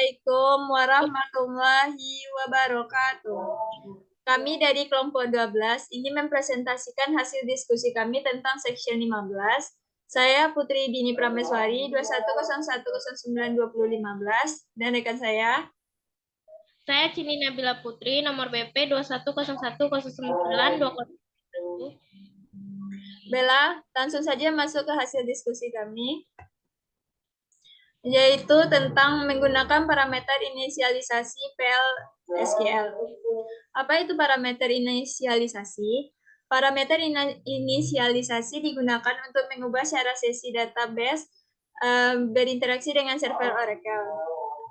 Assalamualaikum warahmatullahi wabarakatuh. Kami dari kelompok 12 ingin mempresentasikan hasil diskusi kami tentang section 15. Saya Putri Dini Prameswari 2101092015 dan rekan saya. Saya Cini Nabila Putri, nomor BP 21010920. Bella, langsung saja masuk ke hasil diskusi kami, yaitu tentang menggunakan parameter inisialisasi PL/SQL. Apa itu parameter inisialisasi? Parameter inisialisasi digunakan untuk mengubah cara sesi database berinteraksi dengan server Oracle.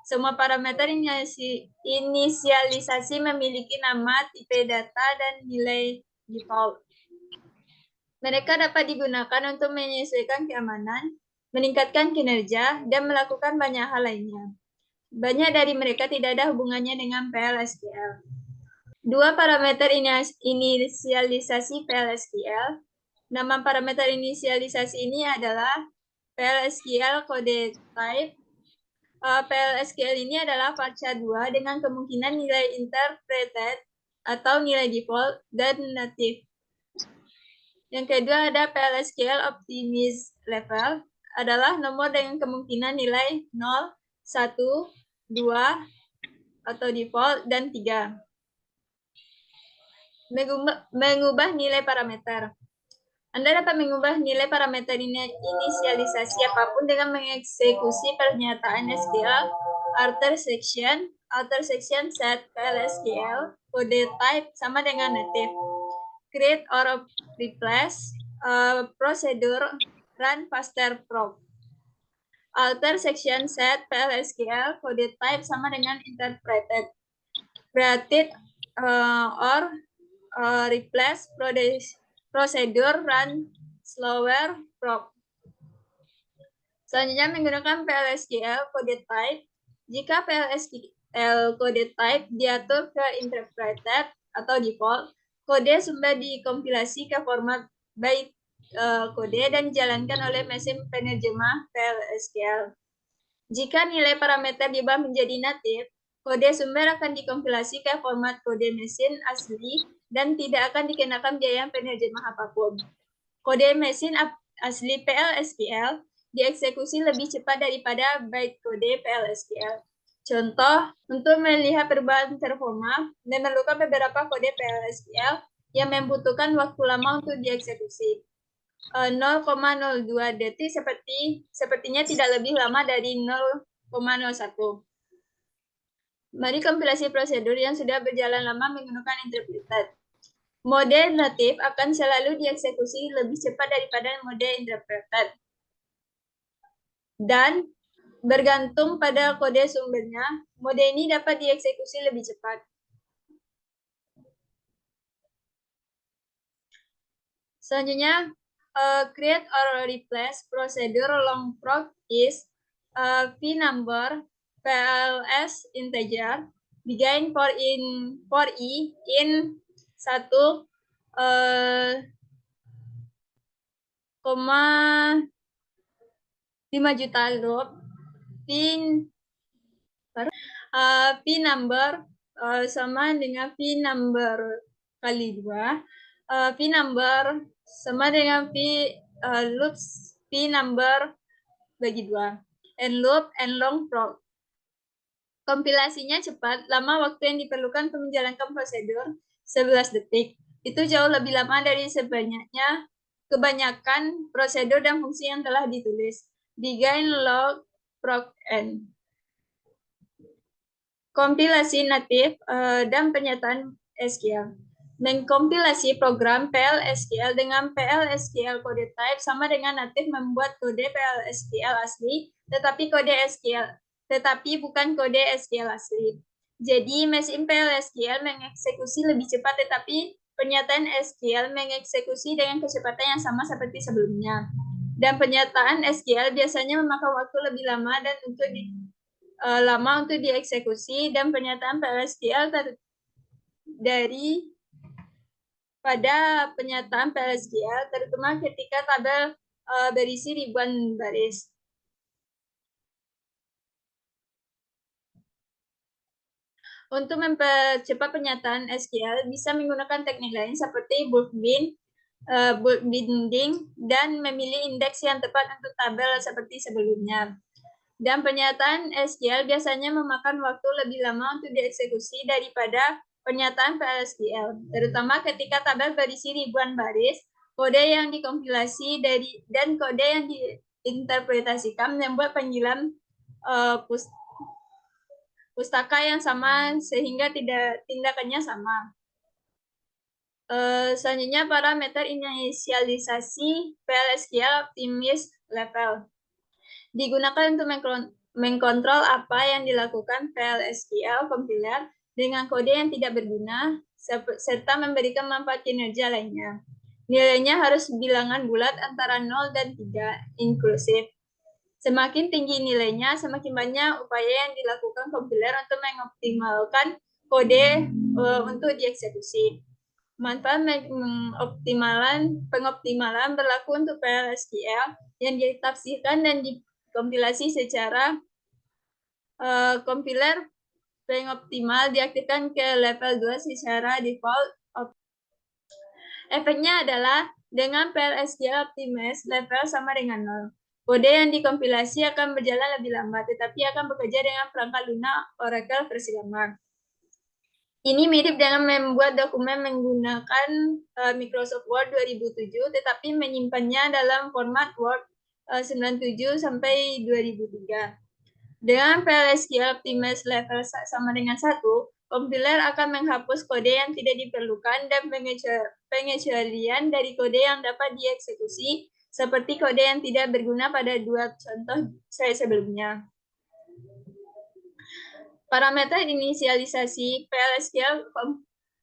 Semua parameter inisialisasi memiliki nama, tipe data, dan nilai default. Mereka dapat digunakan untuk menyesuaikan keamanan, meningkatkan kinerja, dan melakukan banyak hal lainnya. Banyak dari mereka tidak ada hubungannya dengan PL/SQL. Dua parameter inisialisasi PL/SQL. Nama parameter inisialisasi ini adalah PL/SQL kode type. PL/SQL ini adalah varchar 2 dengan kemungkinan nilai interpreted atau nilai default dan native. Yang kedua ada PL/SQL optimize level, adalah nomor dengan kemungkinan nilai 0, 1, 2, atau default, dan 3. Mengubah nilai parameter. Anda dapat mengubah nilai parameter inisialisasi apapun dengan mengeksekusi pernyataan SQL alter section set PL/SQL kode type sama dengan native, create or replace, procedure, run faster probe. Alter section set PL/SQL kode type sama dengan interpreted, created or replace procedure run slower probe. Selanjutnya menggunakan PL/SQL kode type. Jika PL/SQL kode type diatur ke interpreted atau default, kode sumber dikompilasi ke format byte kode dan dijalankan oleh mesin penerjemah PL/SQL. Jika nilai parameter diubah menjadi native, kode sumber akan dikompilasi ke format kode mesin asli dan tidak akan dikenakan biaya penerjemah apapun. Kode mesin asli PL/SQL dieksekusi lebih cepat daripada byte kode PL/SQL. Contoh, untuk melihat perubahan performa, memerlukan beberapa kode PL/SQL yang membutuhkan waktu lama untuk dieksekusi. 0,02 detik sepertinya tidak lebih lama dari 0,01. Mari kompilasi prosedur yang sudah berjalan lama menggunakan interpreted. Mode native akan selalu dieksekusi lebih cepat daripada mode interpreted. Dan bergantung pada kode sumbernya, mode ini dapat dieksekusi lebih cepat. Selanjutnya, create or replace procedure long proc is v number PLS integer begin for i in 1,5 juta loop v number sama dengan v number kali 2, v number sama dengan loops v number bagi 2, and loop and long proc. Kompilasinya cepat, lama waktu yang diperlukan untuk menjalankan prosedur 11 detik. Itu jauh lebih lama dari kebanyakan prosedur dan fungsi yang telah ditulis. Begin, log, proc, end. Kompilasi natif dan pernyataan SQL. Mengkompilasi program PL/SQL dengan PL/SQL kode type sama dengan natif membuat kode PL/SQL asli, tetapi bukan kode SQL asli. Jadi mesin PL/SQL mengeksekusi lebih cepat, tetapi pernyataan SQL mengeksekusi dengan kecepatan yang sama seperti sebelumnya. Dan pernyataan SQL biasanya memakan waktu lebih lama untuk dieksekusi, dan pernyataan PL/SQL pada pernyataan PL/SQL, terutama ketika tabel berisi ribuan baris. Untuk mempercepat penyataan SQL bisa menggunakan teknik lain seperti bulk binding, dan memilih indeks yang tepat untuk tabel seperti sebelumnya. Dan penyataan SQL biasanya memakan waktu lebih lama untuk dieksekusi daripada penyataan PLSQL, terutama ketika tabel berisi ribuan baris, kode yang dikompilasi dan kode yang diinterpretasikan membuat panggilan pustaka yang sama sehingga tindakannya sama. Selanjutnya parameter inisialisasi PLSQL optimis level digunakan untuk mengkontrol apa yang dilakukan PLSQL compiler dengan kode yang tidak berguna serta memberikan manfaat kinerja lainnya. Nilainya harus bilangan bulat antara 0 dan 3 inklusif. Semakin tinggi nilainya, semakin banyak upaya yang dilakukan compiler untuk mengoptimalkan kode untuk dieksekusi. Manfaat pengoptimalan berlaku untuk PLSQL yang ditafsirkan dan dikompilasi secara compiler pengoptimal diaktifkan ke level 2 secara default. Efeknya adalah dengan PLSQL optimis level sama dengan 0. Kode yang dikompilasi akan berjalan lebih lambat, tetapi akan bekerja dengan perangkat lunak Oracle versi lama. Ini mirip dengan membuat dokumen menggunakan Microsoft Word 2007, tetapi menyimpannya dalam format Word 97 sampai 2003. Dengan PLSQL optimis level sama dengan 1, compiler akan menghapus kode yang tidak diperlukan dan pengecualian dari kode yang dapat dieksekusi, seperti kode yang tidak berguna pada dua contoh saya sebelumnya. Parameter inisialisasi PLSQL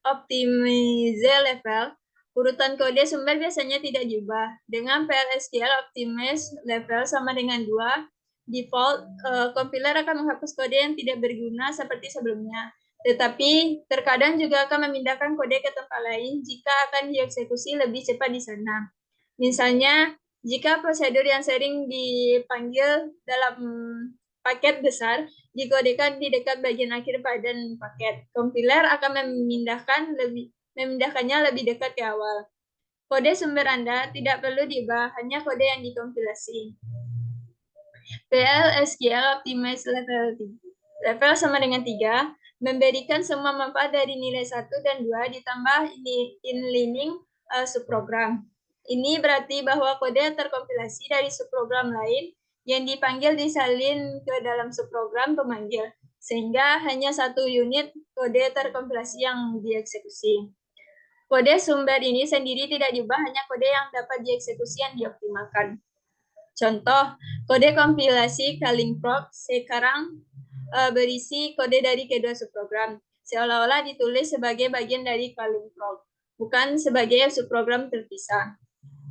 optimize level, urutan kode sumber biasanya tidak diubah. Dengan PLSQL optimize level sama dengan 2, default, compiler akan menghapus kode yang tidak berguna seperti sebelumnya. Tetapi terkadang juga akan memindahkan kode ke tempat lain jika akan dieksekusi lebih cepat di sana. Misalnya, jika prosedur yang sering dipanggil dalam paket besar dikodekan di dekat bagian akhir padan paket, compiler akan memindahkannya lebih dekat ke awal. Kode sumber Anda tidak perlu diubah, hanya kode yang dikompilasi. PLSQL optimize level sama dengan 3, memberikan semua manfaat dari nilai 1 dan 2 ditambah inlining subprogram. Ini berarti bahwa kode terkompilasi dari subprogram lain yang dipanggil disalin ke dalam subprogram pemanggil, sehingga hanya satu unit kode terkompilasi yang dieksekusi. Kode sumber ini sendiri tidak diubah, hanya kode yang dapat dieksekusi yang dioptimalkan. Contoh, kode kompilasi Calling-Proc sekarang berisi kode dari kedua subprogram, seolah-olah ditulis sebagai bagian dari Calling-Proc, bukan sebagai subprogram terpisah.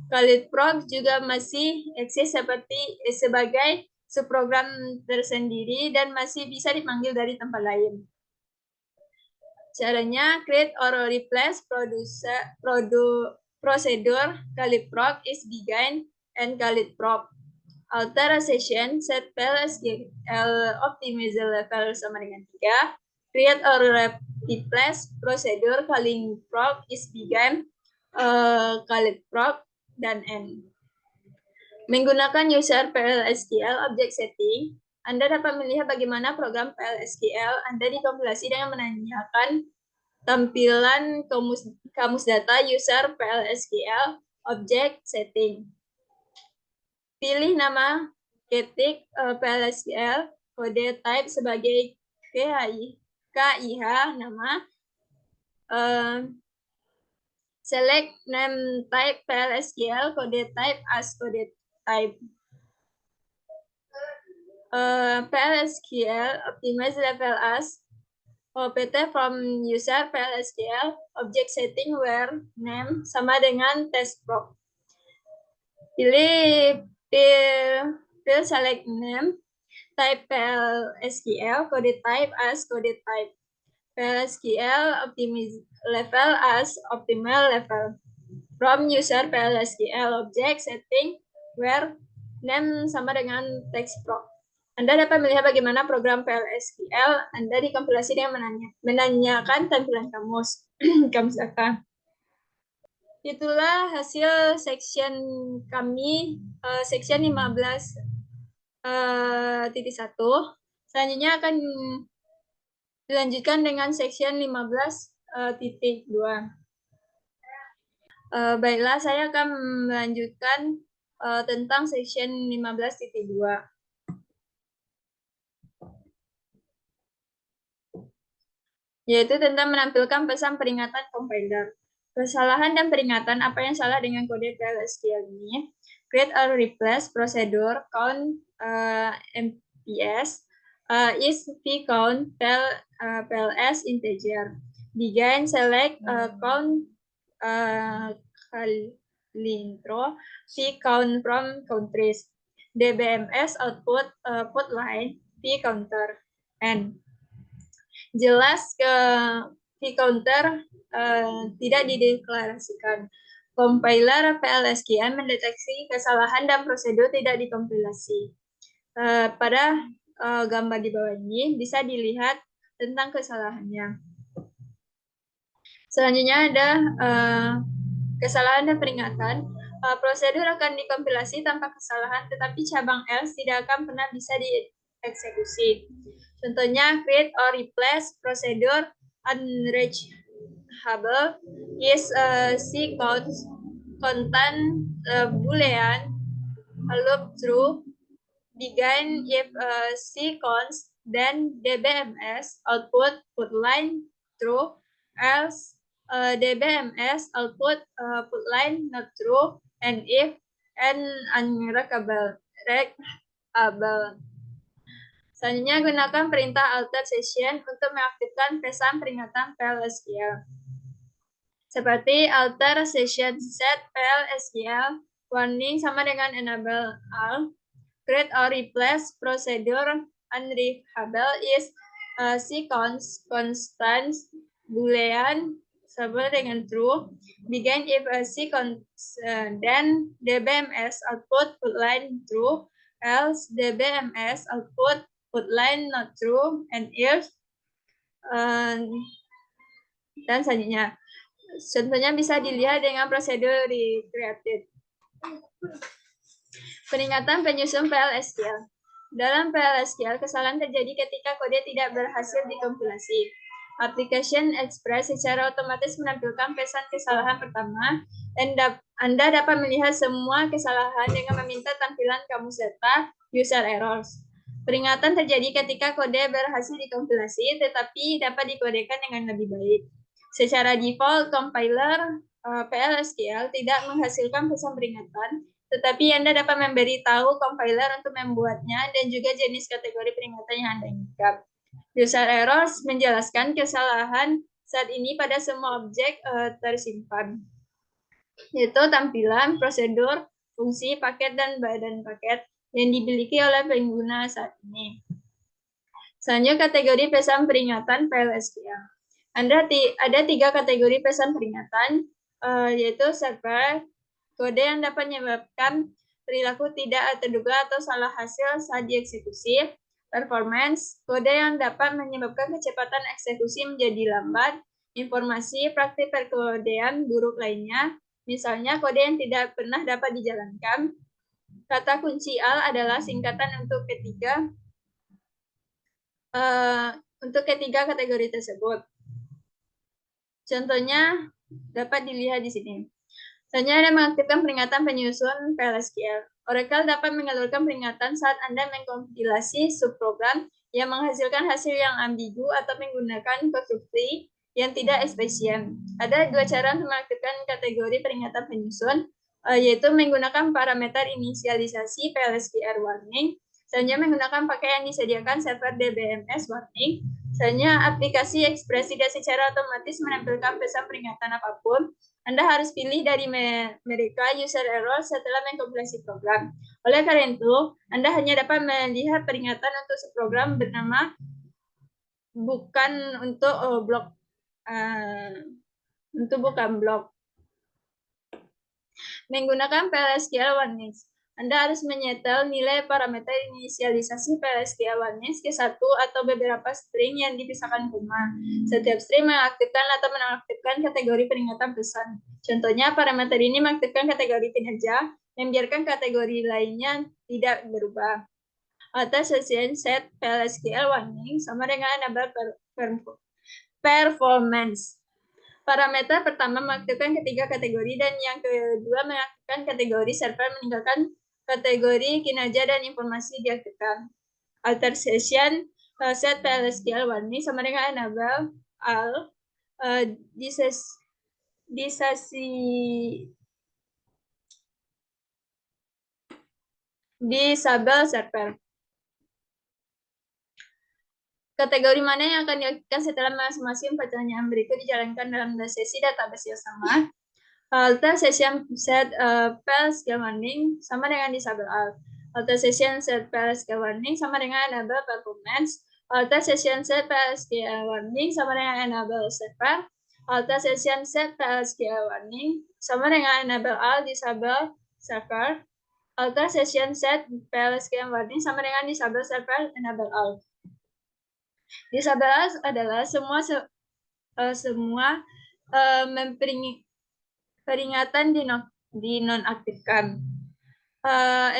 Calling-Proc juga masih eksis sebagai subprogram tersendiri dan masih bisa dipanggil dari tempat lain. Caranya, create or replace procedure Calling-Proc is begin and Calling-Proc. Alter a session, set PLSQL optimize level sama dengan 3. Create or replace procedure Calling-Proc is begin, Calling-Proc, dan end. Menggunakan user PLSQL object setting, Anda dapat melihat bagaimana program PLSQL Anda dikompilasi dengan menanyakan tampilan kamus data user PLSQL object setting. Pilih nama, ketik PLSQL, kode type sebagai KIH, nama, select name type PLSQL, kode type as kode type. PLSQL optimize level as OPT from user PLSQL object setting where name sama dengan testproc. Pilih select name, type PLSQL, kode type as kode type. PLSQL optimize level as optimal level. From user PLSQL object setting where name sama dengan testproc. Anda dapat melihat bagaimana program PLSQL Anda dikompilasi dengan menanyakan tampilan kamus. Kamus data. Itulah hasil section kami, section 15.1. Selanjutnya akan dilanjutkan dengan section 15.2. Baiklah, saya akan melanjutkan tentang section 15.2. Yaitu tentang menampilkan pesan peringatan compiler. Kesalahan dan peringatan apa yang salah dengan kode PLSQL ini. Create or replace procedure count MPS is vcount PLS integer. Begin select count Calintro vcount from countries. DBMS output put line vcounter and jelas ke vCounter tidak dideklarasikan. Compiler PLSQL mendeteksi kesalahan dan prosedur tidak dikompilasi. Pada gambar di bawah ini bisa dilihat tentang kesalahannya. Selanjutnya ada kesalahan dan peringatan. Prosedur akan dikompilasi tanpa kesalahan, tetapi cabang else tidak akan pernah bisa dieksekusi. Contohnya, create or replace procedure unreachable is C content boolean loop through begin if C const then DBMS output put line true else DBMS output put line not true and if and unreachable. Selanjutnya, gunakan perintah alter session untuk mengaktifkan pesan peringatan PLSQL. Seperti alter session set PLSQL warning sama dengan enable all. Create or replace procedure unreachable is C constant boolean sama dengan true. Begin if C then DBMS output put line true else DBMS output put line not true and if dan selanjutnya. Contohnya bisa dilihat dengan prosedur di created. Peringatan penyusun PLSQL. Dalam PLSQL, kesalahan terjadi ketika kode tidak berhasil dikompilasi. Application Express secara otomatis menampilkan pesan kesalahan pertama, dan Anda dapat melihat semua kesalahan dengan meminta tampilan kamus data user errors. Peringatan terjadi ketika kode berhasil dikompilasi, tetapi dapat dikodekan dengan lebih baik. Secara default, compiler PLSQL tidak menghasilkan pesan peringatan, tetapi Anda dapat memberitahu compiler untuk membuatnya dan juga jenis kategori peringatan yang Anda inginkan. User errors menjelaskan kesalahan saat ini pada semua objek tersimpan, yaitu tampilan, prosedur, fungsi, paket, dan badan paket yang dimiliki oleh pengguna saat ini. Selanjutnya, kategori pesan peringatan PLSQL. Ada 3 kategori pesan peringatan, yaitu server, kode yang dapat menyebabkan perilaku tidak terduga atau salah hasil saat dieksekusi. Performance, kode yang dapat menyebabkan kecepatan eksekusi menjadi lambat. Informasi, praktik perkodean buruk lainnya, misalnya kode yang tidak pernah dapat dijalankan. Kata kunci AL adalah singkatan untuk ketiga kategori tersebut. Contohnya dapat dilihat di sini. Selanjutnya Anda mengaktifkan peringatan penyusun PLSQL. Oracle dapat mengalurkan peringatan saat Anda mengkompilasi subprogram yang menghasilkan hasil yang ambigu atau menggunakan konstruksi yang tidak efisien. Ada 2 cara untuk mengaktifkan kategori peringatan penyusun, yaitu menggunakan parameter inisialisasi PLSQL warning. Selanjutnya menggunakan pakai yang disediakan server DBMS warning. Selanjutnya aplikasi Express tidak secara otomatis menampilkan pesan peringatan apapun. Anda harus pilih dari mereka user error setelah mengkompilasi program. Oleh karena itu, Anda hanya dapat melihat peringatan untuk program bernama bukan untuk blok, untuk bukan blok. Menggunakan PLSQL warnings. Anda harus menyetel nilai parameter inisialisasi PLSQL warning ke satu atau beberapa string yang dipisahkan koma. Setiap string mengaktifkan atau menonaktifkan kategori peringatan pesan. Contohnya, parameter ini mengaktifkan kategori kinerja, membiarkan kategori lainnya tidak berubah. Atau session set PLSQL warning sama dengan enable performance. Parameter pertama mengaktifkan ketiga kategori dan yang kedua mengaktifkan kategori server, meninggalkan kategori kinerja dan informasi diaktifkan. Alter session set PLSQL warning sama dengan enable all disable server. Kategori mana yang akan diaktifkan setelah masing-masing pertanyaan berikut dijalankan dalam sesi database yang sama? Alter session set PLSQL warning sama dengan disable all. Alter session set PLSQL warning sama dengan enable performance. Alter session set PLSQL warning sama dengan enable server. Alter session set PLSQL warning sama dengan enable all disable server. Alter session set PLSQL warning sama dengan disable server enable all. Disable all adalah semua peringatan dinonaktifkan.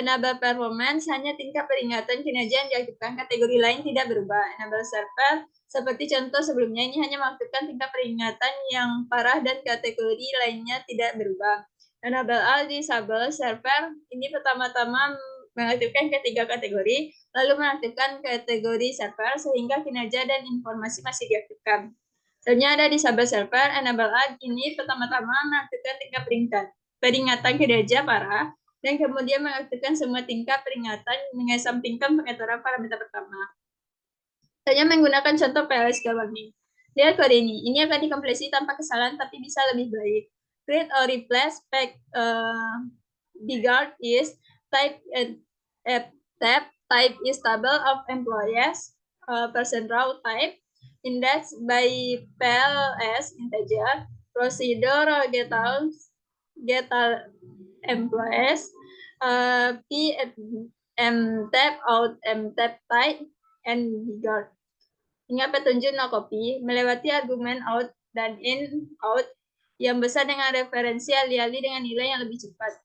Enable performance hanya tingkat peringatan kinerja yang diaktifkan, kategori lain tidak berubah. Enable server seperti contoh sebelumnya, ini hanya mengaktifkan tingkat peringatan yang parah dan kategori lainnya tidak berubah. Enable all disable server ini pertama-tama mengaktifkan ketiga kategori, lalu mengaktifkan kategori server sehingga kinerja dan informasi masih diaktifkan. Selanjutnya ada disable server. Enable all ini pertama-tama mengaktifkan tingkat peringatan kinerja parah dan kemudian mengaktifkan semua tingkat peringatan mengesampingkan pengaturan parameter pertama. Selanjutnya menggunakan contoh PLSQL warning. Lihat kode ini. Ini akan dikompilasi tanpa kesalahan tapi bisa lebih baik. Create or replace pack bguard is type is table of employees person row type index by PLS integer procedure get all employees p mtab out mtab type and bguard. Ingat petunjuk no copy melewati argumen out dan in out yang besar dengan referensi alih-alih dengan nilai yang lebih cepat.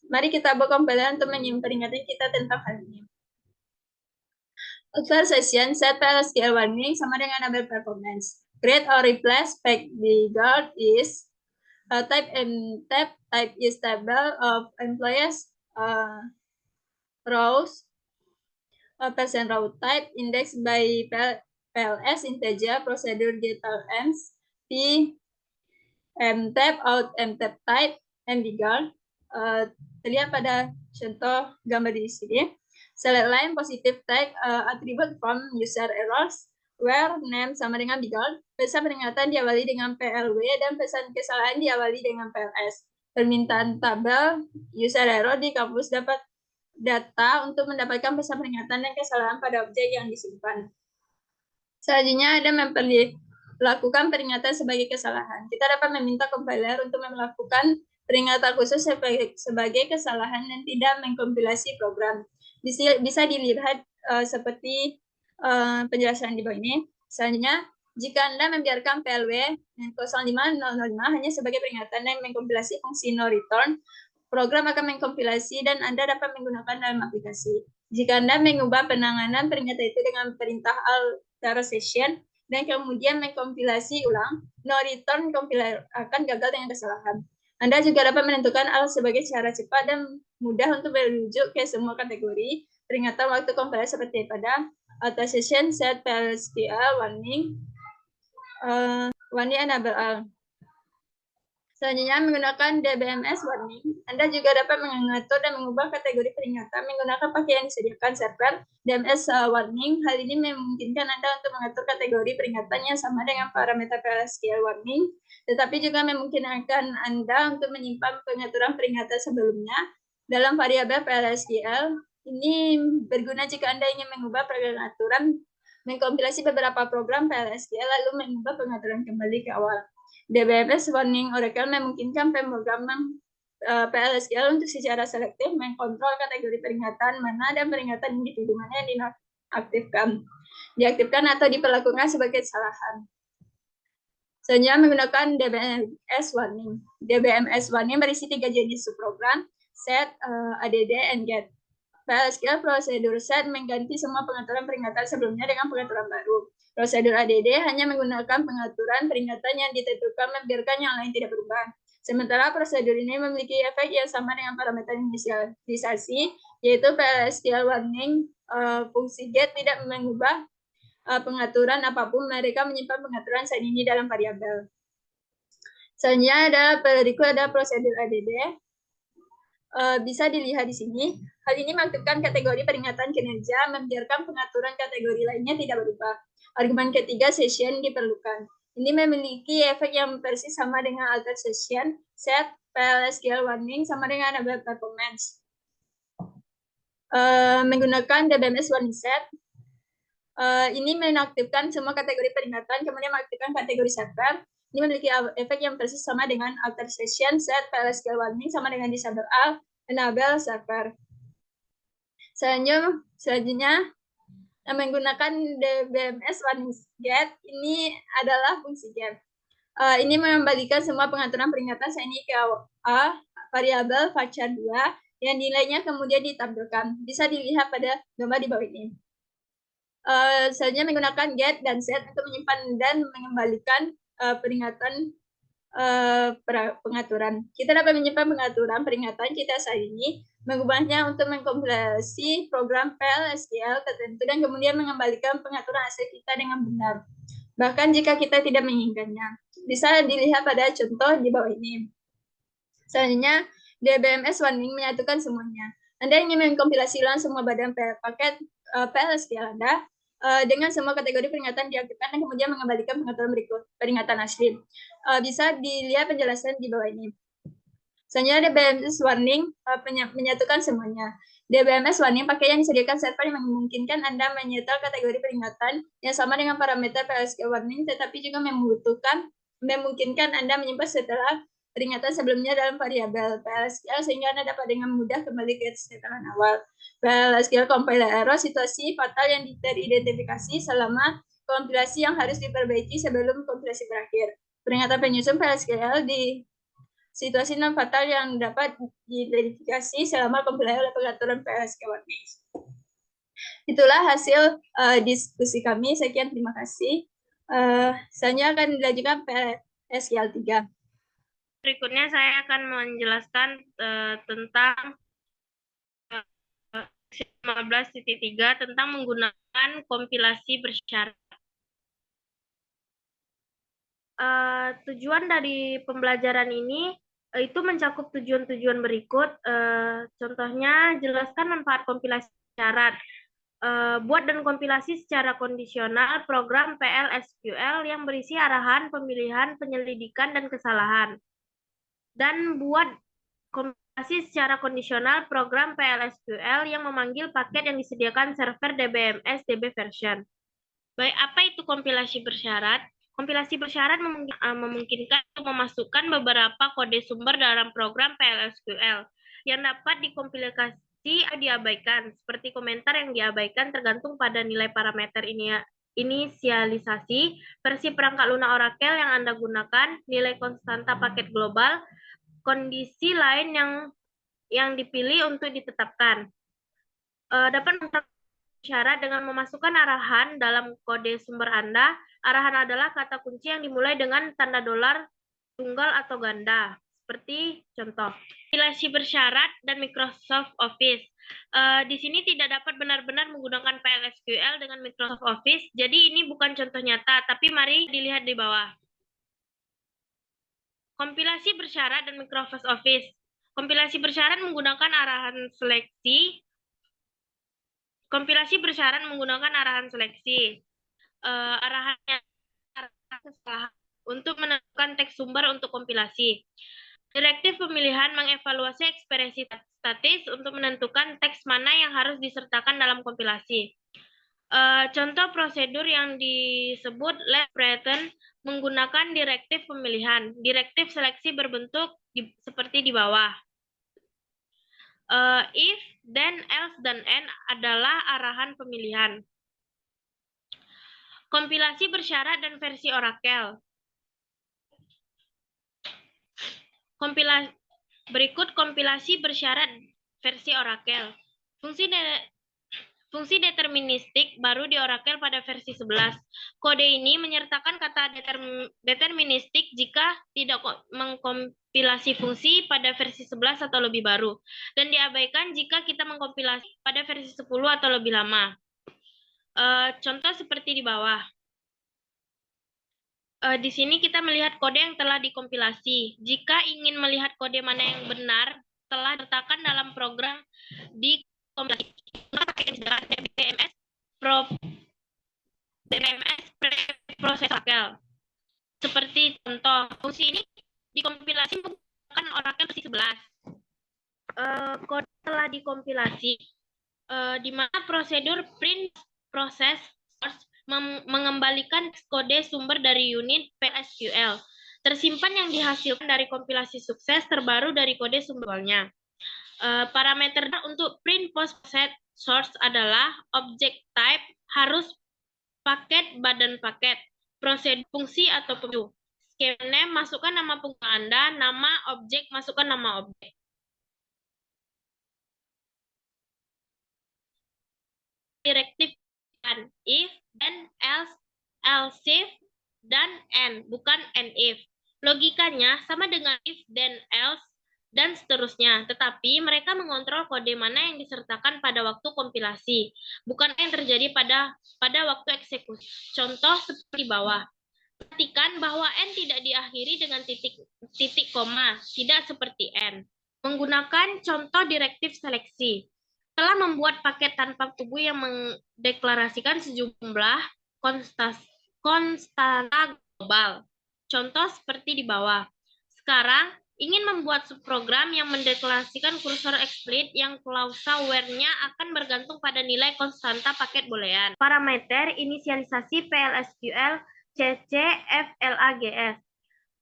Mari kita buat kompiler untuk memperingatkan kita tentang hal ini. Alter session set PLSQL warning sama dengan enable performance. Create or replace pack bguard is type is table of employees rows percent row type index by PLS integer procedure get all ends p mtab out mtab type and bguard. Terlihat pada contoh gambar di sini. Select line positive tag attribute from user errors where name sama dengan bguard. Pesan peringatan diawali dengan PLW dan pesan kesalahan diawali dengan PLS. Permintaan tabel user error di kampus dapat data untuk mendapatkan pesan peringatan dan kesalahan pada objek yang disimpan. Selanjutnya ada melakukan peringatan sebagai kesalahan. Kita dapat meminta compiler untuk melakukan peringatan khusus sebagai kesalahan dan tidak mengkompilasi program. Bisa dilihat seperti penjelasan di bawah ini. Selanjutnya, jika Anda membiarkan PLW 05005 hanya sebagai peringatan dan mengkompilasi fungsi no return, program akan mengkompilasi dan Anda dapat menggunakan dalam aplikasi. Jika Anda mengubah penanganan peringatan itu dengan perintah alter session dan kemudian mengkompilasi ulang, no return compiler akan gagal dengan kesalahan. Anda juga dapat menentukan al sebagai cara cepat dan mudah untuk merujuk ke semua kategori peringatan waktu kompilasi seperti pada alter session set PLSQL warning enable all. Selanjutnya, menggunakan DBMS warning, Anda juga dapat mengatur dan mengubah kategori peringatan menggunakan pakai yang disediakan server DBMS warning. Hal ini memungkinkan Anda untuk mengatur kategori peringatan yang sama dengan parameter PLSQL warning, tetapi juga memungkinkan Anda untuk menyimpan pengaturan peringatan sebelumnya dalam variabel PLSQL. Ini berguna jika Anda ingin mengubah pengaturan, mengkompilasi beberapa program PLSQL lalu mengubah pengaturan kembali ke awal. DBMS Warning Oracle memungkinkan pemrograman PLSQL untuk secara selektif mengkontrol kategori peringatan mana dan peringatan individu mana yang diaktifkan atau diperlakukan sebagai kesalahan. Selanjutnya menggunakan DBMS Warning. DBMS Warning berisi 3 jenis subprogram, set, ADD, and get. PLSQL prosedur set mengganti semua pengaturan peringatan sebelumnya dengan pengaturan baru. Prosedur ADD hanya menggunakan pengaturan peringatan yang ditentukan membiarkan yang lain tidak berubah. Sementara prosedur ini memiliki efek yang sama dengan parameter inisialisasi, yaitu PLSQL Warning fungsi get tidak mengubah pengaturan apapun, mereka menyimpan pengaturan set ini dalam variabel. Selanjutnya berikut ada prosedur ADD. Bisa dilihat di sini. Hal ini mengaktifkan kategori peringatan kinerja, membiarkan pengaturan kategori lainnya tidak berubah. Argumen ketiga, session diperlukan. Ini memiliki efek yang persis sama dengan alter session, set, PLSQL warning, sama dengan enable performance. Menggunakan DBMS warning set, ini menaktifkan semua kategori peringatan, kemudian mengaktifkan kategori server. Ini memiliki efek yang persis sama dengan alter session, set, PLSQL warning, sama dengan disable all, enable server. Selanjutnya menggunakan DBMS warning get, ini adalah fungsi get. Ini mengembalikan semua pengaturan peringatan ini ke variabel varchar 2 yang nilainya kemudian ditampilkan. Bisa dilihat pada gambar di bawah ini. Selanjutnya menggunakan get dan set untuk menyimpan dan mengembalikan peringatan pengaturan. Kita dapat menyimpan pengaturan peringatan kita saat ini, mengubahnya untuk mengkompilasi program PLSQL tertentu dan kemudian mengembalikan pengaturan asli kita dengan benar. Bahkan jika kita tidak menginginkannya. Bisa dilihat pada contoh di bawah ini. Selanjutnya, DBMS warning menyatukan semuanya. Anda ingin mengkompilasi ulang semua badan paket PLSQL Anda dengan semua kategori peringatan diaktifkan dan kemudian mengembalikan pengaturan berikut peringatan asli. Bisa dilihat penjelasan di bawah ini. Selanjutnya DBMS warning menyatukan semuanya. DBMS warning pakai yang disediakan server yang memungkinkan Anda menyetel kategori peringatan yang sama dengan parameter PLSQL warning, tetapi juga memungkinkan Anda menyimpan setelah peringatan sebelumnya dalam variabel PLSQL sehingga Anda dapat dengan mudah kembali ke setelan awal. PLSQL compiler error, situasi fatal yang teridentifikasi selama kompilasi yang harus diperbaiki sebelum kompilasi berakhir. Peringatan penyusun PLSQL di situasi non fatal yang dapat diidentifikasi selama kompilasi oleh pengaturan PLSQL warning. Itulah hasil diskusi kami. Sekian, terima kasih. Selanjutnya akan dilanjutkan PLSQL 3. Berikutnya saya akan menjelaskan tentang 15.3 tentang menggunakan kompilasi bersyarat. Tujuan dari pembelajaran ini itu mencakup tujuan-tujuan berikut. Contohnya, jelaskan manfaat kompilasi syarat. Buat dan kompilasi secara kondisional program PLSQL yang berisi arahan, pemilihan, penyelidikan, dan kesalahan. Dan buat kompilasi secara kondisional program PLSQL yang memanggil paket yang disediakan server DBMS DB version. Baik, apa itu kompilasi bersyarat? Kompilasi bersyarat memungkinkan untuk memasukkan beberapa kode sumber dalam program PLSQL yang dapat dikompilasi atau diabaikan, seperti komentar yang diabaikan tergantung pada nilai parameter inisialisasi, versi perangkat lunak Oracle yang Anda gunakan, nilai konstanta paket global, kondisi lain yang dipilih untuk ditetapkan. Dapat syarat dengan memasukkan arahan dalam kode sumber Anda. Arahan adalah kata kunci yang dimulai dengan tanda dolar tunggal atau ganda. Seperti contoh, kompilasi bersyarat dan Microsoft Office. Di sini tidak dapat benar-benar menggunakan PLSQL dengan Microsoft Office. Jadi ini bukan contoh nyata, tapi mari dilihat di bawah. Kompilasi bersyarat dan Microsoft Office. Kompilasi bersyarat menggunakan arahan seleksi. Kompilasi bersyarat menggunakan arahan seleksi. Arahannya untuk menentukan teks sumber untuk kompilasi. Direktif pemilihan mengevaluasi ekspresi statis untuk menentukan teks mana yang harus disertakan dalam kompilasi. Contoh prosedur yang disebut left written menggunakan direktif pemilihan. Direktif seleksi berbentuk seperti di bawah. If, then, else, dan and adalah arahan pemilihan. Kompilasi bersyarat dan versi Oracle. Berikut kompilasi bersyarat versi Oracle. Fungsi deterministik baru di Oracle pada versi 11. Kode ini menyertakan kata deterministik jika tidak mengkompilasi fungsi pada versi 11 atau lebih baru, dan diabaikan jika kita mengkompilasi pada versi 10 atau lebih lama. Contoh seperti di bawah. Di sini kita melihat kode yang telah dikompilasi. Jika ingin melihat kode mana yang benar, telah diletakkan dalam program di kompilasi. DBMS proses Oracle. Seperti contoh, fungsi ini dikompilasi menggunakan Oracle versi 11. Kode telah dikompilasi, di mana prosedur print process source mengembalikan kode sumber dari unit PLSQL. Tersimpan yang dihasilkan dari kompilasi sukses terbaru dari kode sumbernya. Parameter untuk print process source adalah object type harus paket badan paket, prosedur fungsi atau pembunuh. Scheme name masukkan nama pengguna Anda, nama objek masukkan nama objek. Direktif dan if, then, else, if, dan and, bukan and if. Logikanya sama dengan if, then, else, dan seterusnya. Tetapi mereka mengontrol kode mana yang disertakan pada waktu kompilasi, bukan yang terjadi pada waktu eksekusi. Contoh seperti bawah. Perhatikan bahwa n tidak diakhiri dengan titik koma, tidak seperti n. Menggunakan contoh direktif seleksi. Telah membuat paket tanpa tubuh yang mendeklarasikan sejumlah konstanta global. Contoh seperti di bawah. Sekarang, ingin membuat subprogram yang mendeklarasikan kursor explicit yang klausa where-nya akan bergantung pada nilai konstanta paket boolean. Parameter inisialisasi PLSQL CCFLAGS.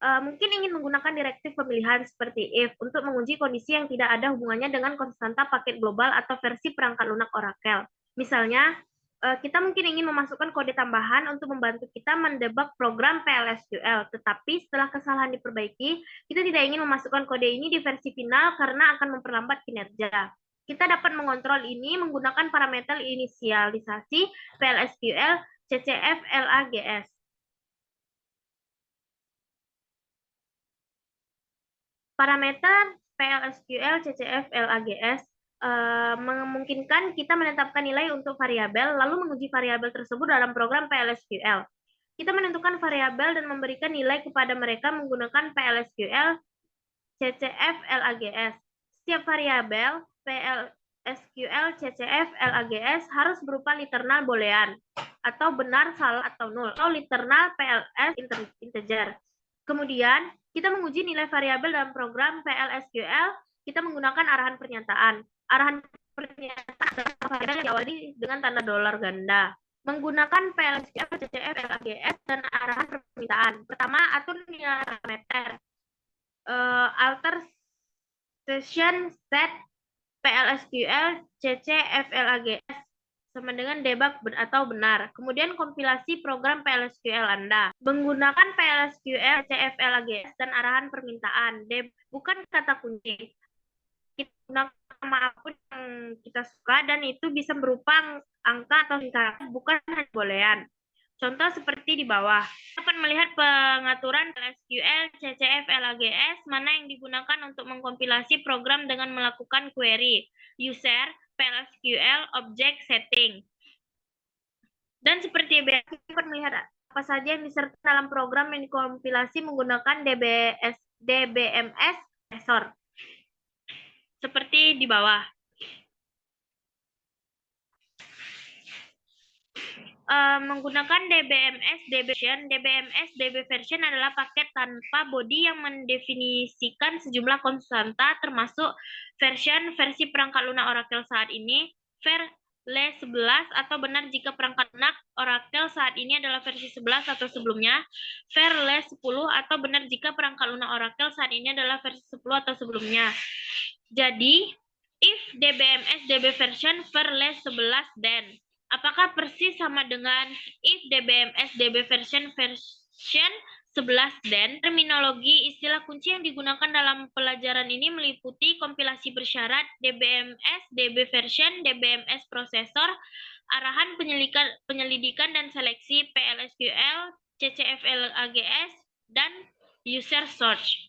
Mungkin ingin menggunakan direktif pemilihan seperti if untuk menguji kondisi yang tidak ada hubungannya dengan konstanta paket global atau versi perangkat lunak Oracle. Misalnya, kita mungkin ingin memasukkan kode tambahan untuk membantu kita mendebug program PLSQL, tetapi setelah kesalahan diperbaiki, kita tidak ingin memasukkan kode ini di versi final karena akan memperlambat kinerja. Kita dapat mengontrol ini menggunakan parameter inisialisasi PLSQL CCFLAGS. Parameter PLSQL CCFLAGS memungkinkan kita menetapkan nilai untuk variabel, lalu menguji variabel tersebut dalam program PLSQL. Kita menentukan variabel dan memberikan nilai kepada mereka menggunakan PLSQL CCFLAGS. Setiap variabel PLSQL CCFLAGS harus berupa literal boolean atau benar, salah, atau nol, atau literal PLS integer. Kemudian, kita menguji nilai variabel dalam program PLSQL, kita menggunakan arahan pernyataan. Arahan pernyataan adalah variabel yang diawali dengan tanda dolar ganda. Menggunakan PLSQL, CCFLAGS, dan arahan permintaan. Pertama, atur nilai parameter. Alter session set PLSQL CCFLAGS sama dengan debug atau benar. Kemudian kompilasi program PLSQL Anda. Menggunakan PLSQL CCFLAGS dan arahan permintaan. Bukan kata kunci. Kita gunakan nama apapun yang kita suka dan itu bisa berupa angka atau singkatan, bukan hanya boolean. Contoh seperti di bawah. Dapat melihat pengaturan PLSQL CCFLAGS mana yang digunakan untuk mengkompilasi program dengan melakukan query user PLSQL object setting. Dan seperti biasa dapat melihat apa saja yang disertai dalam program yang dikompilasi menggunakan DBMS processor. Seperti di bawah. Menggunakan DBMS DB version adalah paket tanpa body yang mendefinisikan sejumlah konstanta termasuk versi perangkat lunak Oracle saat ini, LE 11 atau benar jika perangkat lunak Oracle saat ini adalah versi 11 atau sebelumnya. Ver LE 10 atau benar jika perangkat lunak Oracle saat ini adalah versi 10 atau sebelumnya. Jadi, if DBMS DB version ver LE 11 then. Apakah persis sama dengan if DBMS DB version 11 then? Terminologi istilah kunci yang digunakan dalam pelajaran ini meliputi kompilasi bersyarat, DBMS, DB version, DBMS prosesor, arahan penyelidikan dan seleksi PLSQL, CCFL AGS, dan user search.